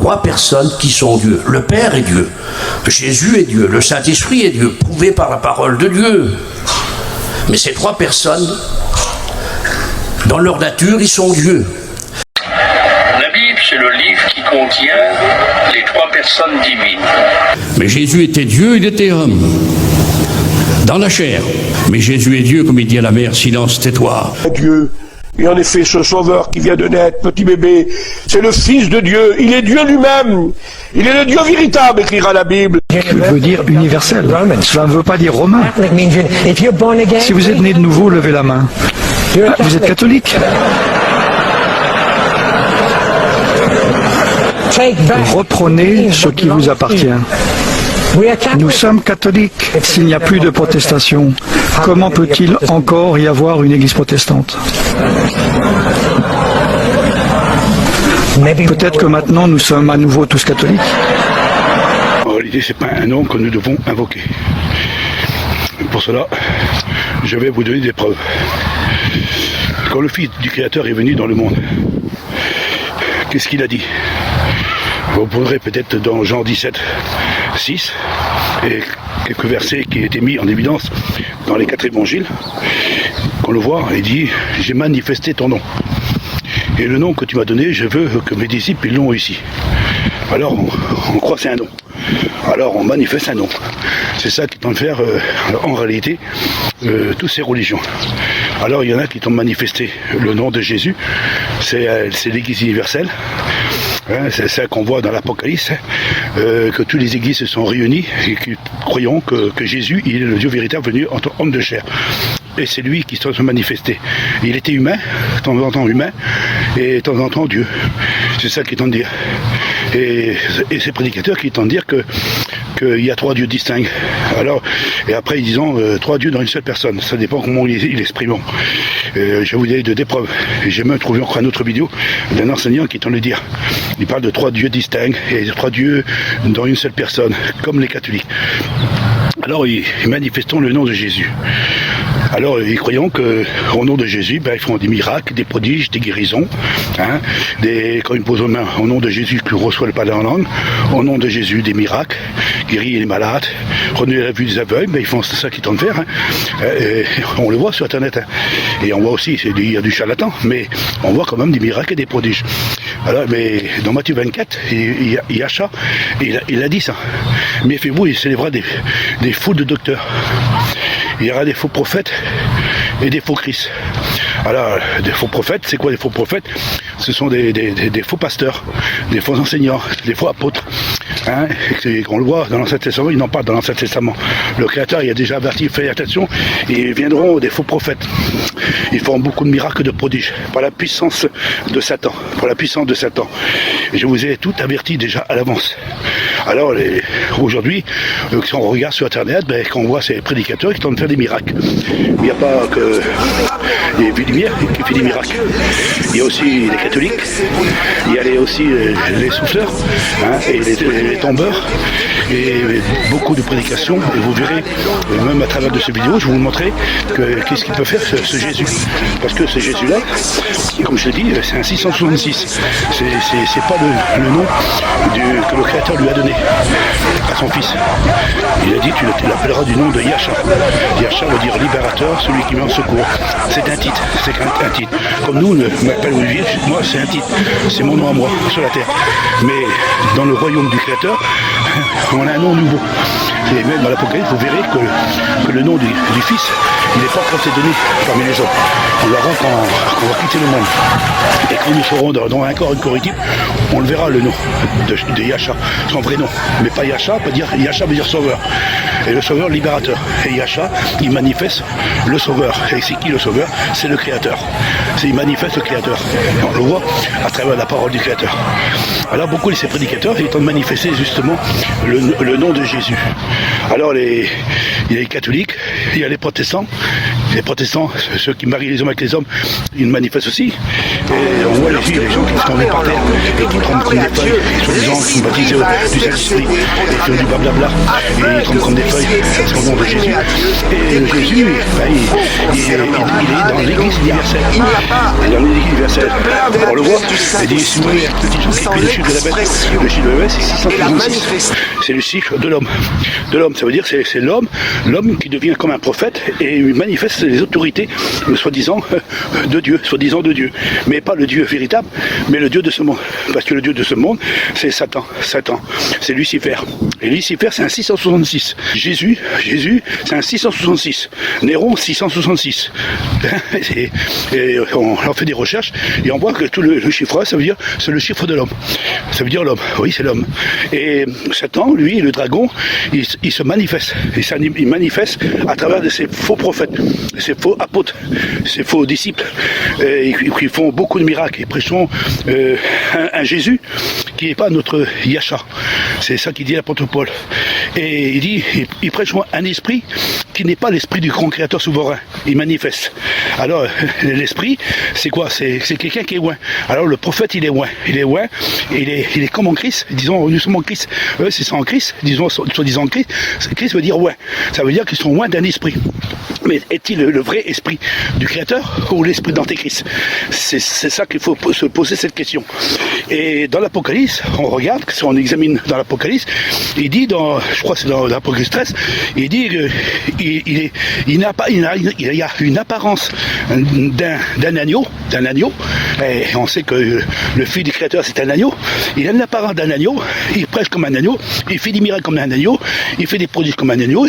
trois personnes qui sont Dieu. Le Père est Dieu, Jésus est Dieu, le Saint-Esprit est Dieu, prouvé par la parole de Dieu. Mais ces trois personnes, dans leur nature, ils sont Dieu. La Bible, c'est le livre qui contient les trois personnes divines. Mais Jésus était Dieu, il était homme, dans la chair. Mais Jésus est Dieu, comme il dit à la mère, silence, tais-toi. Dieu. Et en effet, ce sauveur qui vient de naître, petit bébé, c'est le Fils de Dieu. Il est Dieu lui-même. Il est le Dieu véritable, écrira la Bible. Veut dire universel. Cela ne veut pas dire romain. Si vous êtes né de nouveau, levez la main. Vous êtes catholique. Reprenez ce qui vous appartient. Nous sommes catholiques. S'il n'y a plus de protestation, comment peut-il encore y avoir une église protestante? Peut-être que maintenant nous sommes à nouveau tous catholiques. En réalité, ce n'est pas un nom que nous devons invoquer. Pour cela, je vais vous donner des preuves. Quand le Fils du Créateur est venu dans le monde, qu'est-ce qu'il a dit? Vous pourrez peut-être dans Jean 17, 6, et quelques versets qui étaient mis en évidence dans les 4 évangiles, qu'on le voit, il dit « J'ai manifesté ton nom. Et le nom que tu m'as donné, je veux que mes disciples l'ont ici. » Alors on croit que c'est un nom. Alors on manifeste un nom. C'est ça qui tente de faire en réalité toutes ces religions. Alors il y en a qui ont manifesté le nom de Jésus, c'est l'Église universelle. C'est ça qu'on voit dans l'Apocalypse, que toutes les églises se sont réunies et qui croyons que Jésus, il est le Dieu véritable venu en homme de chair. Et c'est lui qui se manifestait. Il était humain, de temps en temps humain, et de temps en temps Dieu. C'est ça qu'il tente de dire. Et ces prédicateurs qui tentent de dire qu'il y a 3 dieux distincts. Alors, et après ils disent 3 dieux dans une seule personne. Ça dépend comment ils l'expriment. Je vais vous donner des preuves. J'ai même trouvé encore une autre vidéo d'un enseignant qui tente de dire. Il parle de 3 dieux distincts et de 3 dieux dans une seule personne, comme les catholiques. Alors, ils manifestons le nom de Jésus. Alors, ils croyons qu'au nom de Jésus, ils font des miracles, des prodiges, des guérisons. Quand ils posent aux mains au nom de Jésus, qu'ils reçoivent le Père en langue, au nom de Jésus, des miracles, guérir les malades, renouveler la vue des aveugles, ils font ça qu'ils tentent de faire. On le voit sur Internet. Et on voit aussi, il y a du charlatan, mais on voit quand même des miracles et des prodiges. Alors, mais dans Matthieu 24, il y a ça, il a dit ça. Méfiez-vous, il célébrera des foules de docteurs. Il y aura des faux prophètes et des faux Christ. Alors, des faux prophètes, c'est quoi des faux prophètes? Ce sont des faux pasteurs, des faux enseignants, des faux apôtres. On le voit dans l'Ancien Testament, il en parle dans l'Ancien Testament. Le Créateur, il a déjà averti, fait attention, ils viendront des faux prophètes. Ils feront beaucoup de miracles, de prodiges, par la puissance de Satan. Par la puissance de Satan. Et je vous ai tout averti déjà à l'avance. Alors, aujourd'hui, si on regarde sur Internet, quand on voit ces prédicateurs qui tentent de faire des miracles. Il n'y a pas que les Vladimir qui fait des miracles. Il y a aussi les catholiques, il y a aussi les souffleurs, et les tombeurs, et beaucoup de prédications. Et vous verrez, même à travers de ces vidéos, je vais vous montrer qu'est-ce qu'il peut faire ce Jésus. Parce que ce Jésus-là, comme je l'ai dit, c'est un 666. C'est pas le nom que le Créateur lui a donné à son fils. Il a dit, tu l'appelleras du nom de Yahcha. Yahcha veut dire libérateur, celui qui met en secours. C'est un titre, c'est un titre. Comme nous, on m'appelle Olivier, moi c'est un titre, c'est mon nom à moi, sur la terre. Mais dans le royaume du Créateur, on a un nom nouveau. Et même dans l'Apocalypse, vous verrez que le nom du Fils, il n'est pas encore été donné parmi les hommes. On verra quand on va quitter le monde. Et quand nous serons dans un corps incorruptible, on le verra le nom de Yahcha, son vrai nom. Mais pas Yahcha, Yahcha veut dire sauveur. Et le sauveur, libérateur. Et Yahcha, il manifeste le sauveur. Et c'est qui le sauveur? C'est le Créateur. Il manifeste le Créateur. On le voit à travers la parole du Créateur. Alors beaucoup de ces prédicateurs, ils tentent de manifester justement le nom de Jésus. Alors il y a les catholiques, il y a les protestants. Les protestants, ceux qui marient les hommes avec les hommes, ils manifestent aussi. Et on voit les gens qui se tombent par terre et qui tremblent comme des feuilles, soi-disant qui sont baptisés du Saint-Esprit, et qui ont du blablabla, et ils tremblent comme des feuilles, c'est au nom de Jésus. Et Jésus, il est dans l'église universelle. Dans l'église universelle, on le voit, il dit, si vous voulez un petit truc qui est le chiffre de la bête, le chiffre de la bête, c'est 666. C'est le cycle de l'homme. De l'homme, ça veut dire c'est l'homme qui devient comme un prophète et il manifeste les autorités, soi-disant de Dieu, mais pas le Dieu véritable, mais le Dieu de ce monde, parce que le Dieu de ce monde, c'est Satan, c'est Lucifer, et Lucifer c'est un 666, Jésus, c'est un 666, Néron 666, et on fait des recherches, et on voit que tout le chiffre, ça veut dire, c'est le chiffre de l'homme, ça veut dire l'homme, oui c'est l'homme, et Satan, lui, le dragon, il se manifeste, il manifeste à travers de ces faux prophètes, ces faux apôtres, ces faux disciples, qui font beaucoup de miracles, et prêchons un Jésus qui n'est pas notre Yasha. C'est ça qu'il dit l'apôtre Paul. Et il dit, ils prêcheront un esprit qui n'est pas l'esprit du grand créateur souverain. Il manifeste. Alors, l'esprit, c'est quoi? C'est quelqu'un qui est loin. Alors, le prophète, il est loin. Il est comme en Christ. Disons, nous sommes en Christ. Eux, c'est ça en Christ. Disons, soi-disant Christ. Christ veut dire loin. Ça veut dire qu'ils sont loin d'un esprit. Mais est-il le vrai esprit du Créateur ou l'esprit d'Antéchrist? C'est ça qu'il faut se poser cette question. Et dans l'Apocalypse, on regarde, si on examine dans l'Apocalypse, il dit je crois que c'est dans l'Apocalypse 13, il dit qu'il y a une apparence d'un agneau, et on sait que le Fils du Créateur c'est un agneau, il a une apparence d'un agneau, il prêche comme un agneau, il fait des miracles comme un agneau, il fait des prodiges comme un agneau,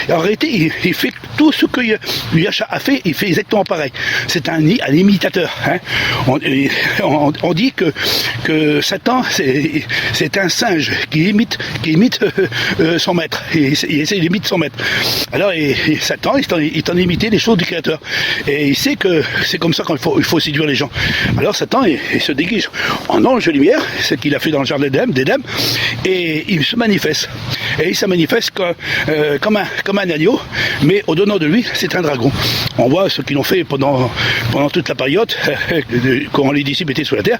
en réalité il fait tout ce que Yasha a fait, il fait exactement pareil. C'est un imitateur. Hein. On dit que Satan c'est un singe qui imite son maître. Il essaie d'imiter son maître. Alors Satan il est en imiter les choses du Créateur. Et il sait que c'est comme ça qu'il faut séduire les gens. Alors Satan il se déguise en ange de lumière, c'est ce qu'il a fait dans le jardin d'Éden, et il se manifeste. Et il se manifeste comme un agneau, mais au-dedans de lui, c'est un dragon. On voit ce qu'ils ont fait pendant toute la période, quand les disciples étaient sur la terre,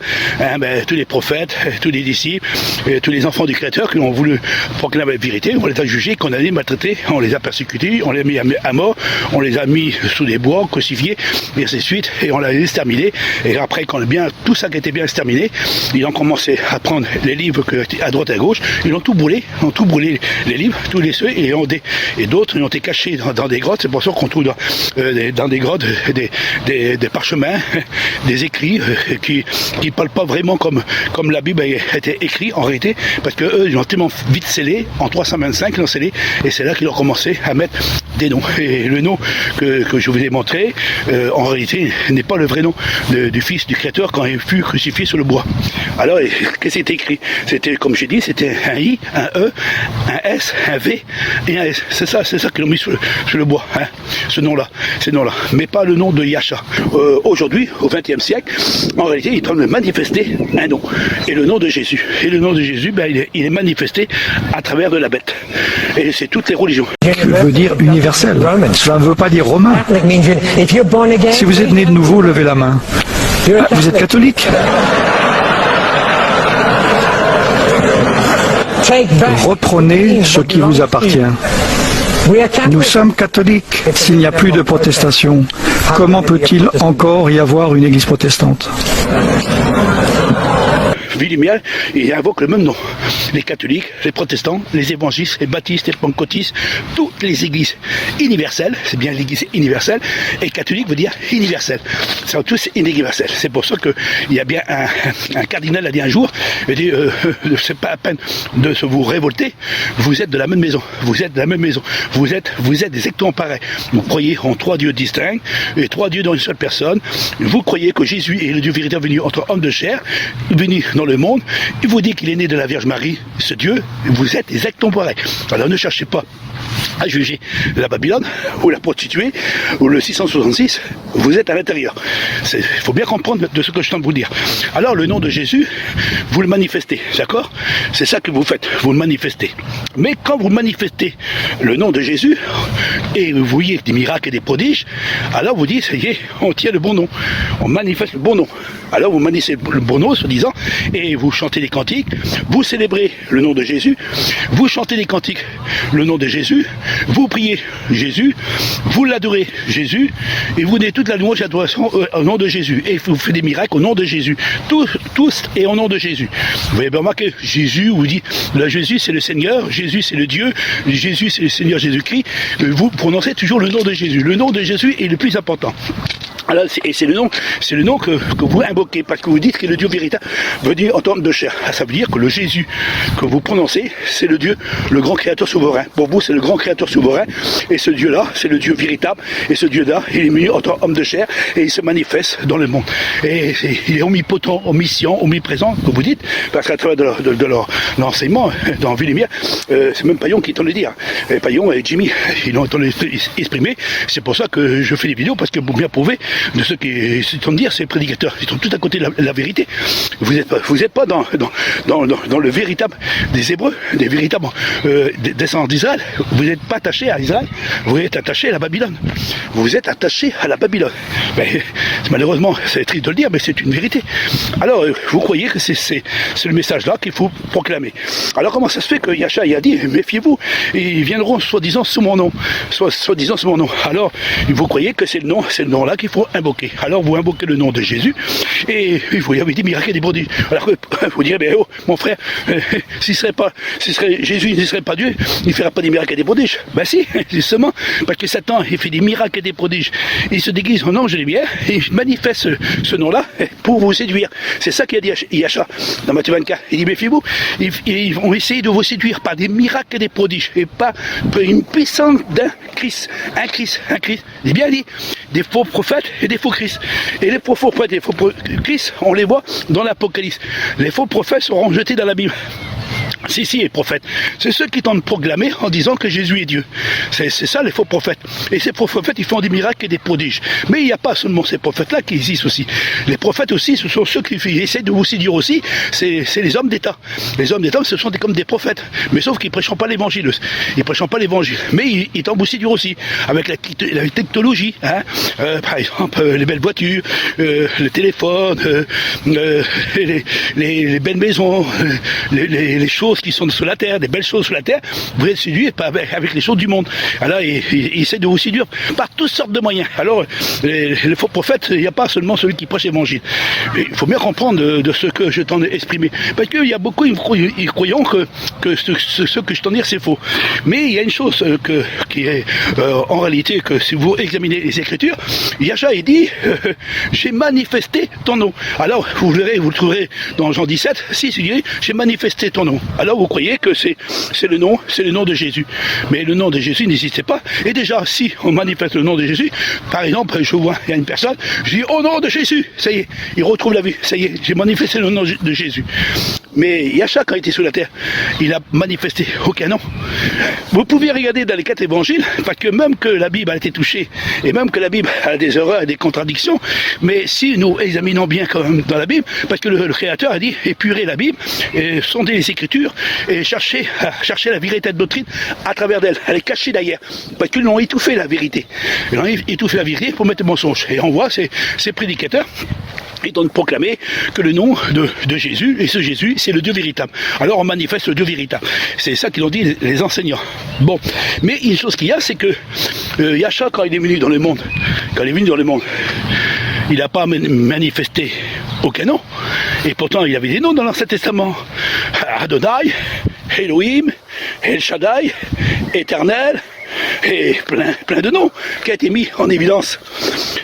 tous les prophètes, tous les disciples, tous les enfants du Créateur qui ont voulu proclamer la vérité, on les a jugés, condamnés, maltraités, on les a persécutés, on les a mis à mort, on les a mis sous des bois, crucifiés, et ainsi de suite, et on les a exterminés. Et après, quand tout ça qui était bien exterminé, ils ont commencé à prendre les livres à droite et à gauche, ils ont tout brûlé les livres, tous les ceux, et d'autres ils ont été cachés dans des grottes. C'est pour ça qu'on trouve dans des grottes des parchemins, des écrits qui ne parlent pas vraiment comme la Bible a été écrite en réalité, parce qu'eux ils ont tellement vite scellé, en 325 ils l'ont scellé, et c'est là qu'ils ont commencé à mettre des noms. Et le nom que je vous ai montré, en réalité n'est pas le vrai nom du Fils du Créateur quand il fut crucifié sur le bois. Alors qu'est-ce qui était écrit? C'était, comme j'ai dit, c'était un I, un E, un S, un V et un S. C'est ça qu'ils ont mis sur le bois, hein, ce nom-là, mais pas le nom de Yasha. Aujourd'hui, au XXe siècle, en réalité, il est en train de manifester un nom, et le nom de Jésus. Et le nom de Jésus, il est manifesté à travers de la bête. Et c'est toutes les religions. Je veux dire universel. Cela ne veut pas dire romain. Si vous êtes né de nouveau, levez la main. Vous êtes catholique? Reprenez ce qui vous appartient. Nous sommes catholiques. S'il n'y a plus de protestation, comment peut-il encore y avoir une église protestante? Villimiel, il invoque le même nom. Les catholiques, les protestants, les évangélistes, les baptistes, les pentecôtistes, toutes les églises universelles, c'est bien l'église universelle, et catholique veut dire universel. C'est tous universels. C'est pour ça qu'il y a bien un cardinal a dit un jour, il dit, c'est pas la peine de vous révolter, vous êtes de la même maison, vous êtes exactement pareil. Vous croyez en 3 dieux distincts, et 3 dieux dans une seule personne, vous croyez que Jésus est le Dieu véritable venu entre hommes de chair, venu dans dans le monde, il vous dit qu'il est né de la Vierge Marie, ce Dieu, vous êtes exactement pareil. Alors ne cherchez pas à juger la Babylone, ou la prostituée, ou le 666, vous êtes à l'intérieur. Il faut bien comprendre de ce que je tente de vous dire. Alors le nom de Jésus, vous le manifestez, d'accord? C'est ça que vous faites, vous le manifestez. Mais quand vous manifestez le nom de Jésus, et vous voyez des miracles et des prodiges, alors vous dites, ça y est, on tient le bon nom, on manifeste le bon nom. Alors vous manifestez le bon nom, soi-disant, et vous chantez des cantiques, vous célébrez le nom de Jésus, vous chantez des cantiques, le nom de Jésus, vous priez Jésus, vous l'adorez Jésus, et vous donnez toute la louange et l'adoration au nom de Jésus. Et vous faites des miracles au nom de Jésus. Tous et au nom de Jésus. Vous avez bien remarqué, Jésus vous dit, là Jésus c'est le Seigneur, Jésus c'est le Dieu, Jésus c'est le Seigneur Jésus-Christ. Vous prononcez toujours le nom de Jésus. Le nom de Jésus est le plus important. Alors, et c'est le nom que vous invoquez, parce que vous dites que le Dieu véritable veut dire en termes de chair. Ça veut dire que le Jésus que vous prononcez, c'est le Dieu, le grand créateur souverain. Pour vous, c'est le grand créateur souverain, et ce Dieu-là, c'est le Dieu véritable, et ce Dieu-là, il est mis en tant qu'homme de chair, et il se manifeste dans le monde. Et il est omnipotent, omniscient, omniprésent, comme vous dites, parce qu'à travers de leur enseignement, dans Vie Lumière, c'est même Paillon qui t'en le dit. Et Paillon et Jimmy, ils l'ont exprimé. C'est pour ça que je fais des vidéos, parce que pour bien prouver de ceux qui sont dire ces prédicateurs, ils sont tout à côté de la vérité. Vous n'êtes pas dans le véritable des Hébreux, des véritables descendants d'Israël. Vous n'êtes pas attaché à Israël, vous êtes attaché à la Babylone. Vous êtes attaché à la Babylone. Mais, malheureusement, c'est triste de le dire, mais c'est une vérité. Alors, vous croyez que c'est le message-là qu'il faut proclamer. Alors, comment ça se fait que Yahshua a dit, méfiez-vous, ils viendront soi-disant sous mon nom. Soi-disant sous mon nom. Alors, vous croyez que c'est le nom-là qu'il faut invoquer. Alors vous invoquez le nom de Jésus et vous y avez des miracles et des prodiges. Alors vous direz, mais oh, mon frère, Jésus, il ne serait pas Dieu, il ne ferait pas des miracles et des prodiges. Ben si, justement, parce que Satan, il fait des miracles et des prodiges. Il se déguise en ange de lumière et il manifeste ce nom-là pour vous séduire. C'est ça qu'il a dit Yahshua dans Matthieu 24. Il dit, méfiez-vous, ils vont essayer de vous séduire par des miracles et des prodiges et pas une puissance d'un Christ. Un Christ. Il est bien dit, des faux prophètes et des faux Christ. Et les faux prophètes et les faux Christ, on les voit dans l'Apocalypse. Les faux prophètes seront jetés dans la Bible. Si, les prophètes. C'est ceux qui tentent de proclamer en disant que Jésus est Dieu. C'est ça les faux prophètes. Et ces faux prophètes, ils font des miracles et des prodiges. Mais il n'y a pas seulement ces prophètes-là qui existent aussi. Les prophètes aussi, ce sont ceux qui essaient de vous séduire aussi. C'est les hommes d'État. Les hommes d'État, ce sont comme des prophètes. Mais sauf qu'ils ne prêchent pas l'évangile. Ils ne prêchent pas l'évangile. Mais ils tentent de vous séduire aussi. Avec la technologie. Par exemple, les belles voitures, le téléphone, les belles maisons, les choses qui sont sur la terre, des belles choses sur la terre, vous êtes séduits avec les choses du monde. Alors, ils essaient de vous séduire par toutes sortes de moyens. Alors, les faux prophètes, il n'y a pas seulement celui qui prêche l'évangile. Il faut bien comprendre de ce que je t'en ai exprimé. Parce qu'il y a beaucoup, ils croyant que ce que je t'en dis, c'est faux. Mais il y a une chose qui est en réalité que si vous examinez les Écritures, Yahshua il dit j'ai manifesté ton nom. Alors, vous verrez, vous le trouverez dans Jean 17, si il dit j'ai manifesté ton nom. Alors vous croyez que c'est le nom de Jésus. Mais le nom de Jésus n'existait pas. Et déjà, si on manifeste le nom de Jésus, par exemple, je vois, il y a une personne, je dis au nom de Jésus, ça y est, il retrouve la vie, ça y est, j'ai manifesté le nom de Jésus. Mais Yahshua, quand il était sur la terre, il a manifesté aucun nom. Vous pouvez regarder dans les 4 évangiles, parce que même que la Bible a été touchée, et même que la Bible a des erreurs et des contradictions, mais si nous examinons bien quand même dans la Bible, parce que le Créateur a dit, épurez la Bible, et sondez les Écritures, et cherchez la vérité de doctrine à travers d'elle. Elle est cachée derrière, parce qu'ils l'ont étouffé la vérité. Ils ont étouffé la vérité pour mettre le mensonge. Et on voit ces prédicateurs, ils ont proclamé que le nom de Jésus, et ce Jésus, c'est le Dieu véritable. Alors on manifeste le Dieu véritable. C'est ça qu'ils ont dit les enseignants. Bon, mais une chose qu'il y a, c'est que Yahshua, quand il est venu dans le monde, il n'a pas manifesté aucun nom. Et pourtant, il y avait des noms dans l'Ancien Testament. Adonai, Elohim, El Shaddai, Éternel, et plein de noms qui a été mis en évidence.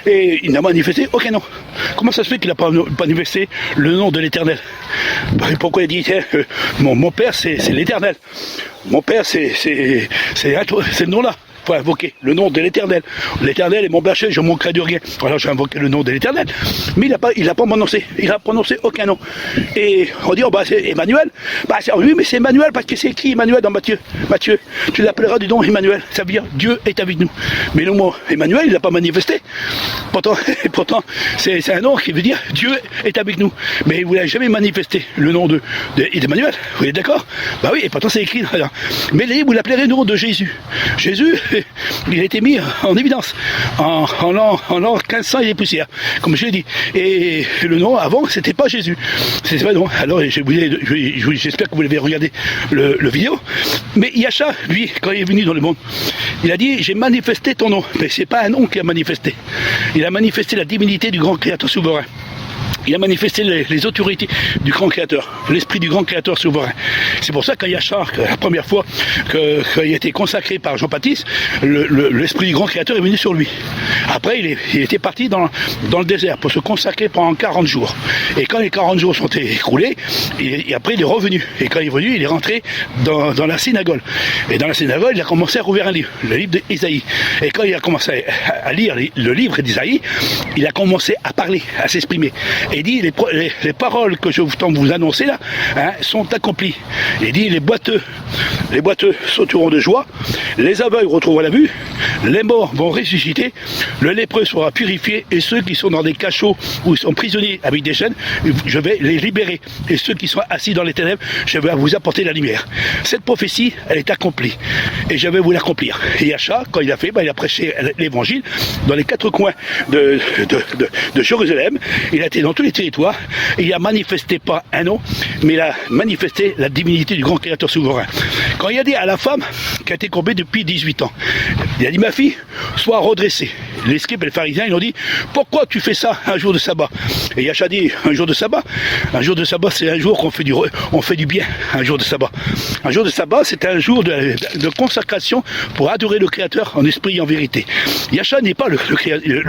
Et il n'a manifesté aucun nom. Comment ça se fait qu'il n'a pas manifesté le nom de l'Éternel? Pourquoi il dit, tiens, mon Père c'est l'Éternel. Mon Père c'est le nom-là. faut invoquer le nom de l'Éternel. L'Éternel est mon berger, je ne manquerai de rien. Alors j'ai invoqué le nom de l'Éternel. Mais il n'a pas prononcé. Il n'a prononcé aucun nom. Et on dit, oh, bah, c'est Emmanuel. Bah, oui, mais c'est Emmanuel parce que c'est écrit Emmanuel dans Matthieu. Matthieu, tu l'appelleras du nom Emmanuel. Ça veut dire Dieu est avec nous. Mais le mot Emmanuel, il ne l'a pas manifesté. Pourtant c'est un nom qui veut dire Dieu est avec nous. Mais vous n'avez jamais manifesté le nom d'Emmanuel. Vous êtes d'accord? Bah oui, et pourtant c'est écrit. Mais vous l'appellerez le nom de Jésus. Jésus, il a été mis en évidence en l'an 1500 et des poussières, comme je l'ai dit. Et le nom avant, c'était pas Jésus. C'était pas non. Alors j'espère que vous l'avez regardé le vidéo. Mais Yahcha, lui, quand il est venu dans le monde, il a dit, j'ai manifesté ton nom. Mais c'est pas un nom qu'il a manifesté. Il a manifesté la divinité du grand créateur souverain. Il a manifesté les autorités du grand créateur, l'esprit du grand créateur souverain. C'est pour ça qu'à Yahcha, la première fois qu'il a été consacré par Jean-Baptiste, l'esprit du grand créateur est venu sur lui. Après, il était parti dans le désert pour se consacrer pendant 40 jours. Et quand les 40 jours sont écoulés, et après il est revenu. Et quand il est venu, il est rentré dans la synagogue. Et dans la synagogue, il a commencé à rouvrir un livre, le livre d'Isaïe. Et quand il a commencé à lire le livre d'Isaïe, il a commencé à parler, à s'exprimer. Et il dit, les paroles que je tente de vous annoncer là, sont accomplies. Il dit, les boiteux sauteront de joie, les aveugles retrouveront la vue, les morts vont ressusciter, le lépreux sera purifié, et ceux qui sont dans des cachots ou sont prisonniers avec des chaînes, je vais les libérer. Et ceux qui sont assis dans les ténèbres, je vais vous apporter la lumière. Cette prophétie, elle est accomplie. Et je vais vous l'accomplir. Et Yahcha, quand il a fait, il a prêché l'évangile dans les 4 coins de Jérusalem. Il a été dans tous les territoires. Et il a manifesté pas un nom, mais il a manifesté la divinité du grand créateur souverain. Quand il a dit à la femme qui a été courbée depuis 18 ans, il a dit, ma fille, sois redressée. Les scribes et les pharisiens, ils ont dit, pourquoi tu fais ça un jour de sabbat? Et Yahcha dit, un jour de sabbat, c'est un jour qu'on fait du bien, un jour de sabbat. Un jour de sabbat, c'est un jour de consacration pour adorer le Créateur en esprit et en vérité. Yahcha n'est pas le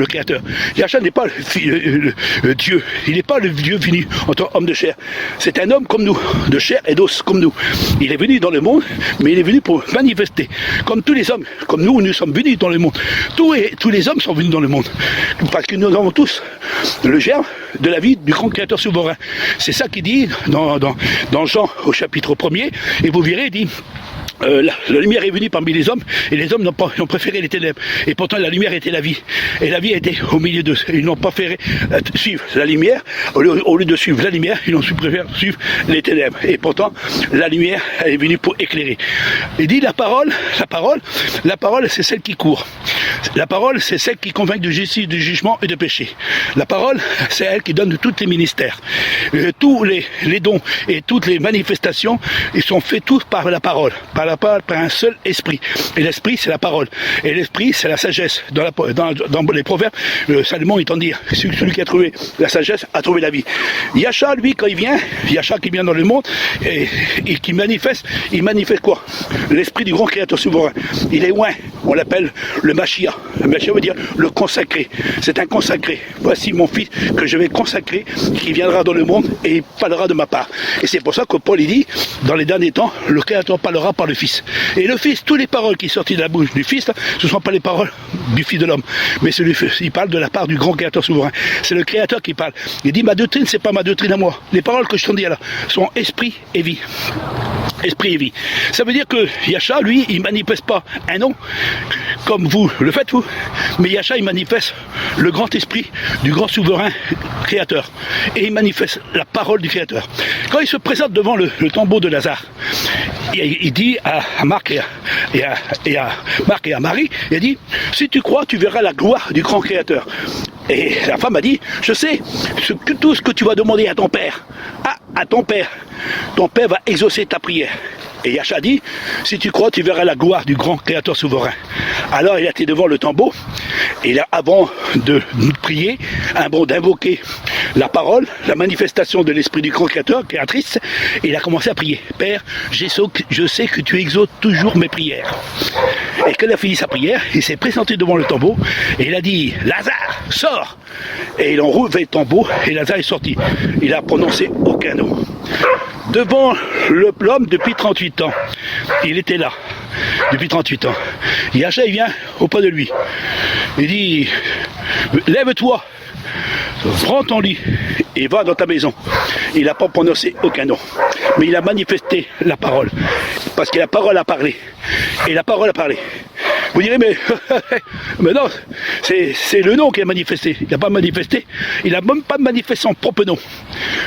Créateur. Yahcha n'est pas le Dieu. Il n'est pas le Dieu venu en tant qu'homme de chair. C'est un homme comme nous, de chair et d'os comme nous. Il est venu dans le monde, mais il est venu pour manifester. Comme tous les hommes, comme nous sommes venus dans le monde. Tous les hommes sont venus dans le monde. Parce que nous avons tous le germe de la vie du grand créateur souverain. C'est ça qu'il dit dans Jean au chapitre 1er. Et vous verrez, il dit, la lumière est venue parmi les hommes, et les hommes ont préféré les ténèbres. Et pourtant la lumière était la vie. Et la vie était au milieu d'eux. Ils n'ont pas préféré suivre la lumière. Au lieu de suivre la lumière, ils ont préféré suivre les ténèbres. Et pourtant, la lumière, elle est venue pour éclairer. Il dit la parole, c'est celle qui court. La parole, c'est celle qui convainc de justice, de jugement et de péché. La parole, c'est elle qui donne tous les ministères. Tous les dons et toutes les manifestations, ils sont faits tous par la parole. Par un seul esprit. Et l'esprit, c'est la parole. Et l'esprit, c'est la sagesse. Dans les proverbes, Salomon est en dire, celui qui a trouvé la sagesse a trouvé la vie. Yahcha, lui, quand il vient, Yahcha qui vient dans le monde, et qui manifeste, il manifeste quoi? L'esprit du grand créateur souverain. Il est loin, on l'appelle le Mashiach. Le Mashiach veut dire le consacré. C'est un consacré. Voici mon fils que je vais consacrer, qui viendra dans le monde et il parlera de ma part. Et c'est pour ça que Paul il dit, dans les derniers temps, le créateur parlera par le Fils. Et le Fils, toutes les paroles qui sortent de la bouche du Fils, ce ne sont pas les paroles du Fils de l'homme, mais il parle de la part du grand créateur souverain. C'est le créateur qui parle. Il dit, ma doctrine, c'est pas ma doctrine à moi. Les paroles que je t'en dis là sont esprit et vie. Esprit et vie. Ça veut dire que Yahcha, lui, il ne manifeste pas un nom, comme vous le faites, vous, mais Yahcha, il manifeste le grand esprit du grand souverain créateur. Et il manifeste la parole du créateur. Quand il se présente devant le tombeau de Lazare, il dit à Marc et à Marie, il dit, si tu crois, tu verras la gloire du grand créateur. Et la femme a dit, je sais, tout ce que tu vas demander à ton père, à ton père va exaucer ta prière. Et Yahcha dit, si tu crois, tu verras la gloire du grand créateur souverain. Alors il a été devant le tombeau, et là, avant de prier, d'invoquer la parole, la manifestation de l'esprit du grand créateur, créatrice, il a commencé à prier. Père, je sais que tu exauces toujours mes prières. Et quand il a fini sa prière, il s'est présenté devant le tombeau, et il a dit, Lazare, sors! Et ils ont rouvert le tombeau, et Lazare est sorti. Il n'a prononcé aucun nom. devant l'homme depuis 38 ans. Il était là, depuis 38 ans. Yacha, il vient auprès de lui. Il dit, lève-toi, prends ton lit et va dans ta maison. Il n'a pas prononcé aucun nom, mais il a manifesté la parole, parce que la parole a parlé, et la parole a parlé. Vous direz, mais non, c'est le nom qui a manifesté. Il n'a pas manifesté, il n'a même pas manifesté son propre nom.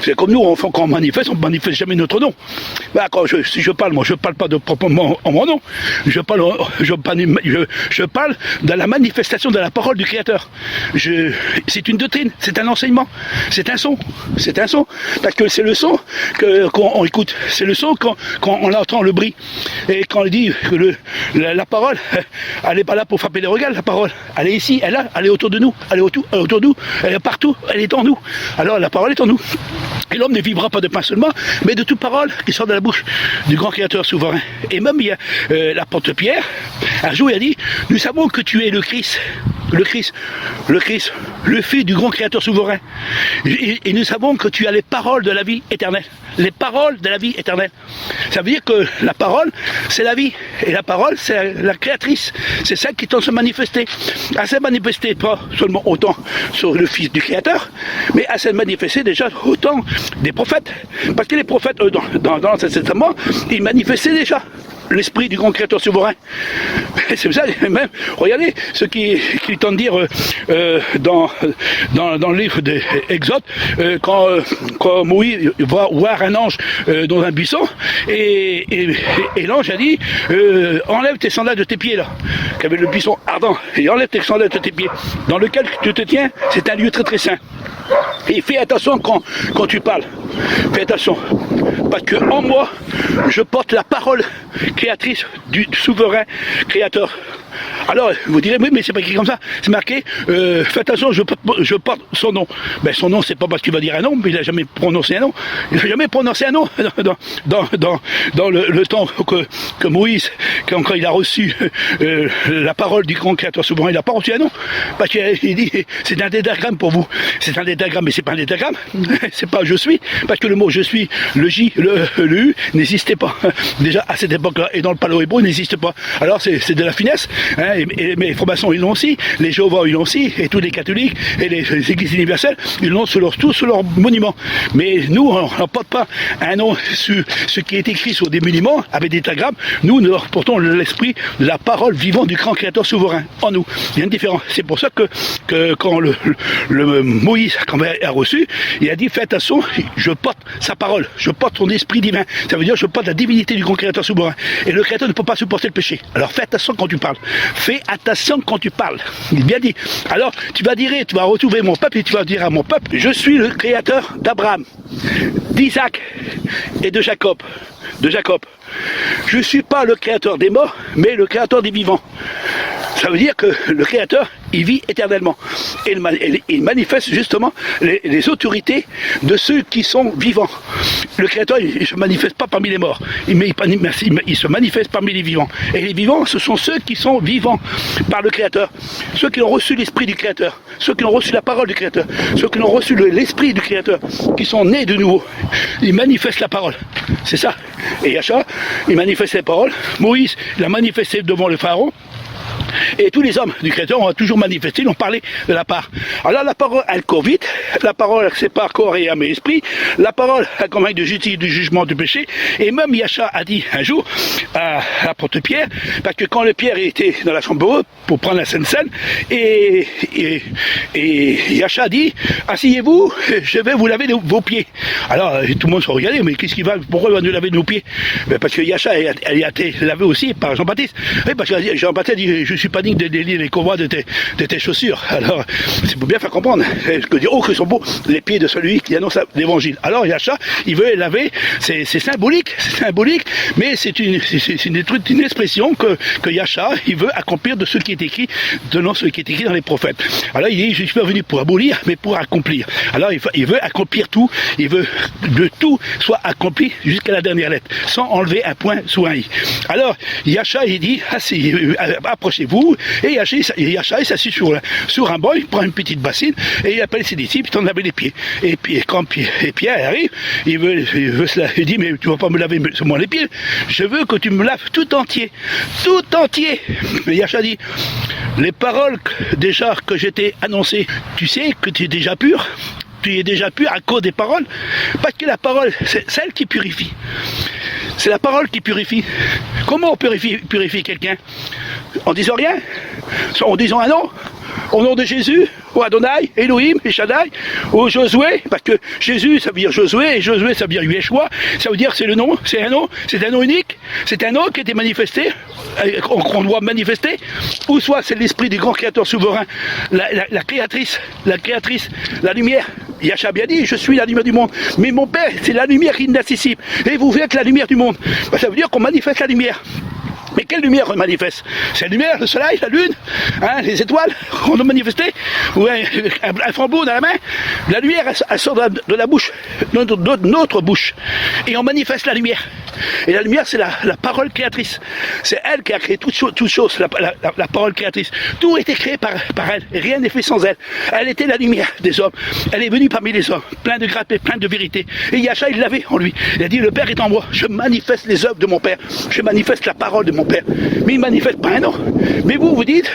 C'est comme nous, quand on manifeste jamais notre nom. Bah, si je parle, moi, je ne parle pas de proprement en mon nom. Je parle de la manifestation de la parole du Créateur. C'est une doctrine, c'est un enseignement, c'est un son. Parce que c'est le son qu'on écoute. C'est le son quand on entend le bruit. Et quand on dit que la parole, elle n'est pas là pour frapper les regards, la parole. Elle est ici, elle est là, elle est autour de nous, elle est autour de nous, elle est partout, elle est en nous. Alors la parole est en nous. Et l'homme ne vivra pas de pain seulement, mais de toute parole qui sort de la bouche du grand Créateur souverain. Et même il y a l'apôtre Pierre, un jour il a dit, nous savons que tu es le Christ, le Fils du grand Créateur souverain. Et nous savons que tu as les paroles de la vie éternelle. Les paroles de la vie éternelle. Ça veut dire que la parole, c'est la vie. Et la parole, c'est la créatrice. C'est celle qui tente à se manifester. Elle s'est manifestée pas seulement autant sur le Fils du Créateur, mais elle s'est manifestée déjà autant des prophètes. Parce que les prophètes, dans l'Ancien Testament, ils manifestaient déjà l'esprit du grand Créateur souverain. C'est ça, même, regardez, ce qui tente dire dans le livre d'Exode, quand Moïse va voir un ange dans un buisson, et l'ange a dit, enlève tes sandales de tes pieds là, qu'avait le buisson ardent, et enlève tes sandales de tes pieds, dans lequel tu te tiens, c'est un lieu très très saint. Et fais attention quand tu parles, fais attention, parce que en moi, je porte la parole créatrice du souverain créateur. Alors, vous direz, oui, mais c'est pas écrit comme ça, c'est marqué, faites attention, je porte son nom. Ben, son nom, c'est pas parce qu'il va dire un nom, mais il n'a jamais prononcé un nom. Il n'a jamais prononcé un nom dans le temps que Moïse, quand il a reçu la parole du grand Créateur souverain, il n'a pas reçu un nom. Parce qu'il dit, c'est un dédagramme pour vous. C'est un dédagramme, mais c'est pas un dédagramme. C'est pas je suis, parce que le mot je suis, le J, le U, n'existait pas. Déjà, à cette époque-là, et dans le paléo-hébreu, il n'existe pas. Alors, c'est de la finesse. Hein, et les francs-maçons, ils l'ont aussi, les Jéhovah, ils l'ont aussi, et tous les catholiques, et les églises universelles, ils l'ont tous sur leur monument. Mais nous, on n'emporte pas un nom sur ce qui est écrit sur des monuments, avec des tétragrammes. Nous leur portons l'esprit de la parole vivante du grand Créateur souverain, en nous. Il y a une différence. C'est pour ça que quand le Moïse, quand il a reçu, il a dit, faites attention, je porte sa parole, je porte son esprit divin. Ça veut dire, je porte la divinité du grand Créateur souverain. Et le Créateur ne peut pas supporter le péché. Alors faites attention quand tu parles. Fais attention quand tu parles. Il est bien dit. Alors, tu vas retrouver mon peuple et tu vas dire à mon peuple, je suis le créateur d'Abraham, d'Isaac et de Jacob. Je ne suis pas le créateur des morts, mais le créateur des vivants. Ça veut dire que le créateur, il vit éternellement. Et il manifeste justement les autorités de ceux qui sont vivants. Le créateur, il ne se manifeste pas parmi les morts, il se manifeste parmi les vivants. Et les vivants, ce sont ceux qui sont vivants par le créateur. Ceux qui ont reçu l'esprit du créateur, ceux qui ont reçu la parole du créateur, ceux qui ont reçu l'esprit du créateur, qui sont nés de nouveau. Ils manifestent la parole. C'est ça. Et Yacha, il manifeste la parole. Moïse, il a manifesté devant le pharaon. Et tous les hommes du Créateur ont toujours manifesté, ils ont parlé de la part. Alors la parole, elle court vite, la parole, elle sépare corps et âme et esprit, la parole, elle convainc de justice, du jugement, du péché, et même Yacha a dit un jour à l'apôtre Pierre, parce que quand le Pierre était dans la chambre pour prendre la Sainte Seine, et Yacha a dit, asseyez-vous, je vais vous laver vos pieds. Alors tout le monde se regardait, mais qu'est-ce qu'il va, pourquoi il va nous laver nos pieds? Parce que Yacha, elle a été lavée aussi par Jean-Baptiste. Oui, parce que Jean-Baptiste dit, je ne suis pas digne de délier les convois de tes chaussures. Alors, c'est pour bien faire comprendre. Que dire, oh, que sont beaux les pieds de celui qui annonce l'évangile. Alors, Yacha, il veut laver, c'est symbolique, mais c'est une expression que Yacha, il veut accomplir de ce qui est écrit, selon ce qui est écrit dans les prophètes. Alors, il dit, je ne suis pas venu pour abolir, mais pour accomplir. Alors, il veut accomplir tout, il veut que tout soit accompli jusqu'à la dernière lettre, sans enlever un point sous un i. Alors, Yacha, il dit, approchez-vous, vous. Et Yacha est assis sur un banc, il prend une petite bassine et il appelle ses disciples, il t'en laver les pieds. Et puis quand Pierre arrive, il dit, mais tu vas pas me laver seulement les pieds, je veux que tu me laves tout entier. Mais Yacha dit, les paroles déjà que j'étais annoncées, tu sais que tu es déjà pur. Tu es déjà pur à cause des paroles, parce que la parole, c'est celle qui purifie. C'est la parole qui purifie. Comment on purifie quelqu'un? En disant rien? En disant un nom? Au nom de Jésus, ou Adonai, Elohim, et Shaddai, ou Josué, parce que Jésus ça veut dire Josué, et Josué ça veut dire Yeshua, ça veut dire c'est le nom, c'est un nom unique, c'est un nom qui a été manifesté, qu'on doit manifester, ou soit c'est l'esprit du grand créateur souverain, la créatrice, la lumière. Yacha a bien dit, je suis la lumière du monde, mais mon Père c'est la lumière inaccessible, et vous êtes la lumière du monde. Ben, ça veut dire qu'on manifeste la lumière. Mais quelle lumière on manifeste? C'est la lumière, le soleil, la lune, hein, les étoiles qu'on a manifesté, ou un flambeau dans la main. La lumière, elle sort de la bouche, de notre bouche, et on manifeste la lumière. Et la lumière, c'est la parole créatrice. C'est elle qui a créé toutes choses, la parole créatrice. Tout a été créé par elle, et rien n'est fait sans elle. Elle était la lumière des hommes. Elle est venue parmi les hommes, plein de grâce et plein de vérité. Et Yacha, il l'avait en lui. Il a dit, le Père est en moi, je manifeste les œuvres de mon Père, je manifeste la parole de mon Père. Mais il ne manifeste pas un nom. Mais vous dites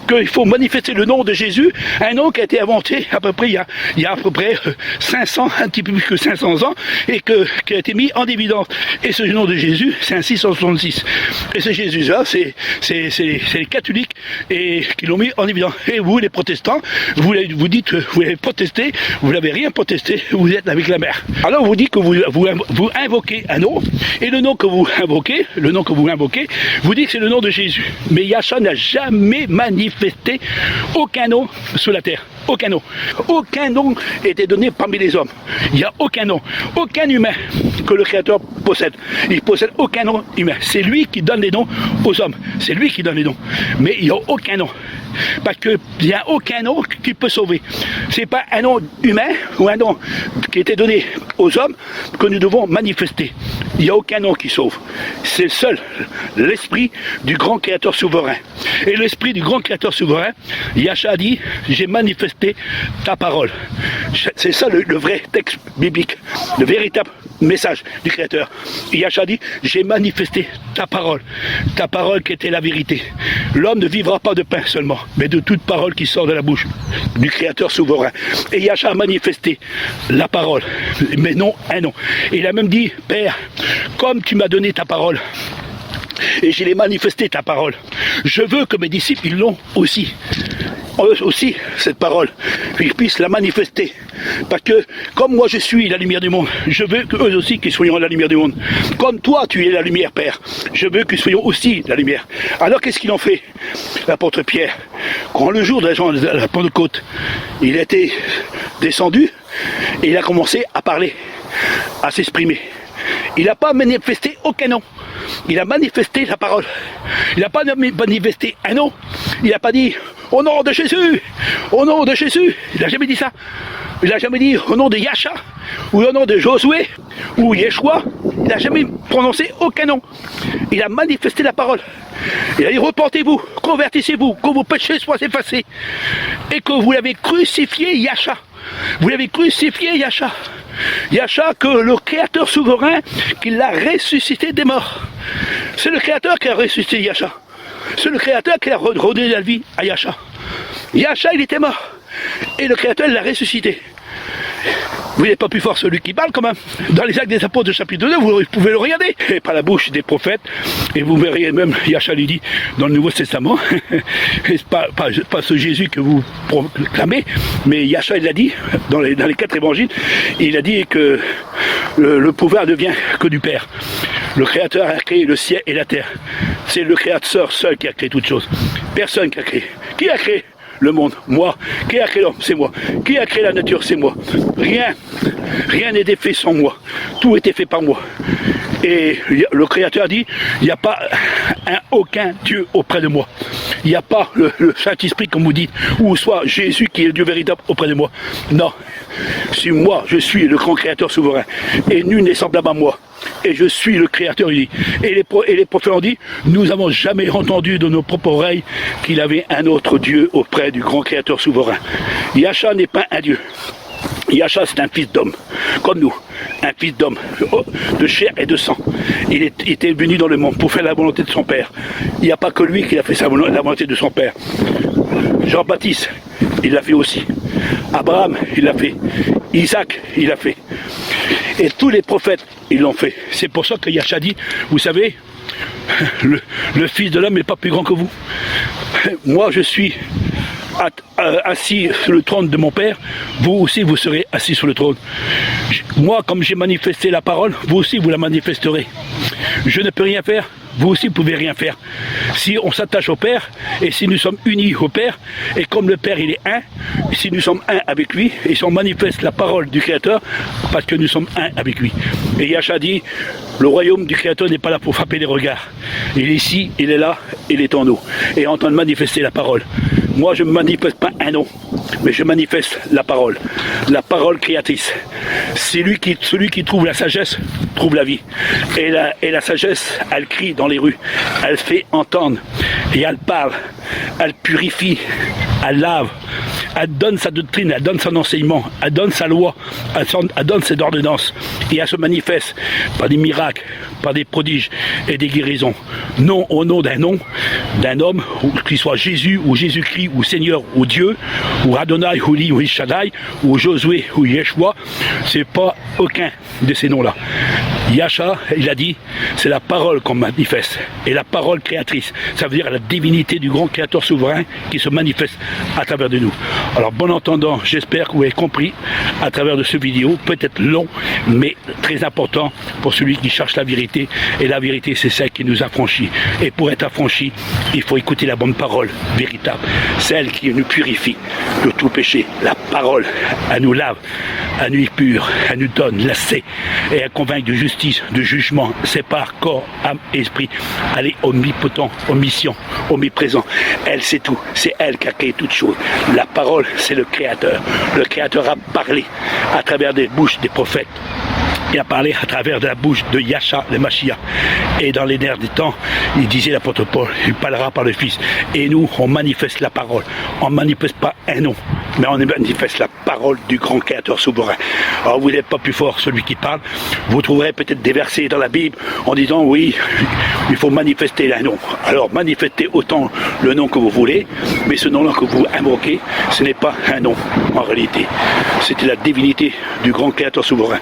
qu'il faut manifester le nom de Jésus, un nom qui a été inventé à peu près il y a à peu près 500, un petit peu plus que 500 ans, et qui a été mis en évidence. Et ce nom de Jésus, c'est un 666. Et ce Jésus-là, c'est les catholiques qui l'ont mis en évidence. Et vous, les protestants, vous dites que vous l'avez protesté, vous n'avez rien protesté, vous êtes avec la mer. Alors vous dites que vous invoquez un nom, et le nom que vous invoquez, vous dites que c'est le nom de Jésus. Mais Yacha n'a jamais manifesté aucun nom sur la terre. Aucun nom. Aucun nom était donné parmi les hommes. Il n'y a aucun nom. Aucun humain que le Créateur possède. Il possède aucun nom humain. C'est lui qui donne les noms aux hommes. C'est lui qui donne les noms. Mais il n'y a aucun nom. Parce qu'il n'y a aucun nom qui peut sauver. Ce n'est pas un nom humain ou un nom qui était donné aux hommes que nous devons manifester. Il n'y a aucun nom qui sauve. C'est seul l'esprit du grand créateur souverain. Et l'esprit du grand créateur souverain, Yacha a dit, j'ai manifesté ta parole. C'est ça le vrai texte biblique, le véritable message du créateur. Yacha a dit, j'ai manifesté ta parole qui était la vérité. L'homme ne vivra pas de pain seulement, mais de toute parole qui sort de la bouche du créateur souverain. Et Yacha a manifesté la parole, mais non un nom. Et il a même dit, Père, comme tu m'as donné ta parole, et je l'ai manifesté ta parole, je veux que mes disciples ils l'ont aussi. Eux aussi, cette parole, qu'ils puissent la manifester. Parce que, comme moi je suis la lumière du monde, je veux qu'eux aussi qu'ils soient la lumière du monde. Comme toi tu es la lumière, Père, je veux qu'ils soient aussi la lumière. Alors qu'est-ce qu'ils ont fait, l'apôtre Pierre? Quand le jour de la Pentecôte, il était descendu, et il a commencé à parler, à s'exprimer. Il n'a pas manifesté aucun nom. Il a manifesté la parole. Il n'a pas manifesté un nom. Il n'a pas dit au nom de Jésus, au nom de Jésus. Il n'a jamais dit ça. Il n'a jamais dit au nom de Yacha, ou au nom de Josué, ou Yeshua. Il n'a jamais prononcé aucun nom. Il a manifesté la parole. Il a dit repentez-vous, convertissez-vous, que vos péchés soient effacés. Et que vous l'avez crucifié Yacha. Vous l'avez crucifié Yacha. Yacha, que le Créateur souverain, qui l'a ressuscité des morts. C'est le Créateur qui a ressuscité Yacha. C'est le Créateur qui a redonné la vie à Yacha. Yacha, il était mort. Et le Créateur l'a ressuscité. Vous n'êtes pas plus fort celui qui parle quand même. Dans les Actes des Apôtres chapitre 2, vous pouvez le regarder. Et par la bouche des prophètes. Et vous verriez même, Yacha lui dit, dans le Nouveau Testament, pas ce Jésus que vous proclamez, mais Yacha il l'a dit, dans les 4 évangiles, il a dit que le pouvoir ne vient que du Père. Le Créateur a créé le ciel et la terre. C'est le Créateur seul qui a créé toutes choses. Personne qui a créé. Qui a créé le monde? Moi. Qui a créé l'homme? C'est moi. Qui a créé la nature? C'est moi. Rien n'était fait sans moi. Tout était fait par moi. Et le Créateur dit, il n'y a pas aucun Dieu auprès de moi. Il n'y a pas le Saint-Esprit, comme vous dites, ou soit Jésus qui est le Dieu véritable auprès de moi. Non, si moi, je suis le grand créateur souverain, et nul n'est semblable à moi, et je suis le créateur, il dit. Et les prophètes ont dit, nous n'avons jamais entendu de nos propres oreilles qu'il avait un autre Dieu auprès du grand créateur souverain. Yahshua n'est pas un Dieu. Yahshua, c'est un fils d'homme, comme nous, un fils d'homme, de chair et de sang. Il était venu dans le monde pour faire la volonté de son Père. Il n'y a pas que lui qui a fait la volonté de son Père. Jean-Baptiste, il l'a fait aussi. Abraham, il l'a fait. Isaac, il l'a fait. Et tous les prophètes, ils l'ont fait. C'est pour ça que Yahshua dit, vous savez, le Fils de l'homme n'est pas plus grand que vous. Moi, je suis assis sur le trône de mon Père, vous aussi vous serez assis sur le trône. Moi, comme j'ai manifesté la parole, vous aussi vous la manifesterez. Je ne peux rien faire, vous aussi vous ne pouvez rien faire. Si on s'attache au Père, et si nous sommes unis au Père, et comme le Père il est un, si nous sommes un avec lui, et si on manifeste la parole du Créateur, parce que nous sommes un avec lui. Et Yahshua dit, le royaume du Créateur n'est pas là pour frapper les regards. Il est ici, il est là, il est en nous. Et en train de manifester la parole. Moi, je ne manifeste pas un nom, mais je manifeste la parole créatrice. Celui qui trouve la sagesse, trouve la vie. Et la sagesse, elle crie dans les rues, elle fait entendre, et elle parle, elle purifie, elle lave, elle donne sa doctrine, elle donne son enseignement, elle donne sa loi, elle donne ses ordonnances, et elle se manifeste par des miracles, par des prodiges et des guérisons. Non au nom d'un homme, qu'il soit Jésus ou Jésus-Christ ou Seigneur ou Dieu, ou Adonai ou Li ou Shaddai, ou Josué ou Yeshua, c'est pas aucun de ces noms-là. Yahshua, il a dit, c'est la parole qu'on manifeste, et la parole créatrice, ça veut dire la divinité du grand créateur souverain qui se manifeste à travers de nous. Alors bon entendant, j'espère que vous avez compris à travers de ce vidéo, peut-être long, mais très important pour celui qui cherche la vérité, et la vérité c'est celle qui nous affranchit, et pour être affranchi, il faut écouter la bonne parole véritable, celle qui nous purifie de tout péché. La parole, elle nous lave, elle nous pure, elle nous donne l'accès, et elle convainc de justice, de jugement, sépare corps, âme, esprit. Elle est omnipotent, omniscient, omniprésent. Elle sait tout, c'est elle qui a créé toutes choses. La parole, c'est le Créateur. Le Créateur a parlé à travers des bouches des prophètes. Il a parlé à travers de la bouche de Yahshua le Mashiach. Et dans les derniers temps, il disait l'apôtre Paul, il parlera par le Fils. Et nous, on manifeste la parole. On ne manifeste pas un nom, mais on manifeste la parole du grand Créateur souverain. Alors vous n'êtes pas plus fort, celui qui parle. Vous trouverez peut-être des versets dans la Bible en disant, oui, il faut manifester un nom. Alors manifestez autant le nom que vous voulez, mais ce nom-là que vous invoquez, ce n'est pas un nom en réalité. C'était la divinité du grand Créateur souverain.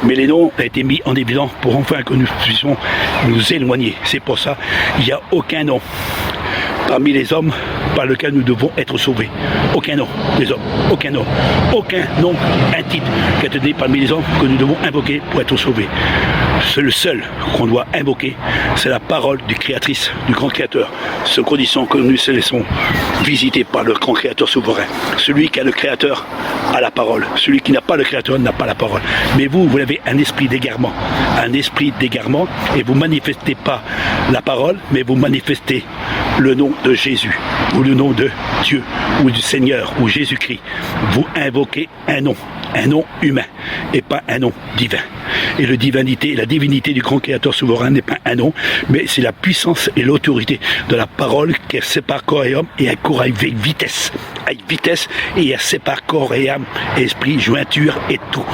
Mais les noms ont été mis en évidence pour enfin que nous puissions nous éloigner. C'est pour ça qu'il n'y a aucun nom parmi les hommes par lequel nous devons être sauvés. Aucun nom des hommes, aucun nom, un titre qui est donné parmi les hommes que nous devons invoquer pour être sauvés. C'est le seul qu'on doit invoquer, c'est la parole du Créatrice, du grand Créateur. Ce condition que nous se laissons visiter par le grand Créateur souverain. Celui qui a le Créateur a la parole. Celui qui n'a pas le Créateur n'a pas la parole. Mais vous avez un esprit d'égarement. Un esprit d'égarement, et vous manifestez pas la parole, mais vous manifestez le nom de Jésus, ou le nom de Dieu, ou du Seigneur, ou Jésus-Christ. Vous invoquez un nom humain, et pas un nom divin. Et la divinité du grand Créateur souverain n'est pas un nom, mais c'est la puissance et l'autorité de la parole qui sépare corps et âme, et elle court avec vitesse, et elle sépare corps et âme, esprit, jointure et tout.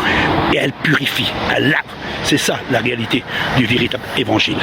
Et elle purifie, elle lave. C'est ça la réalité du véritable évangile.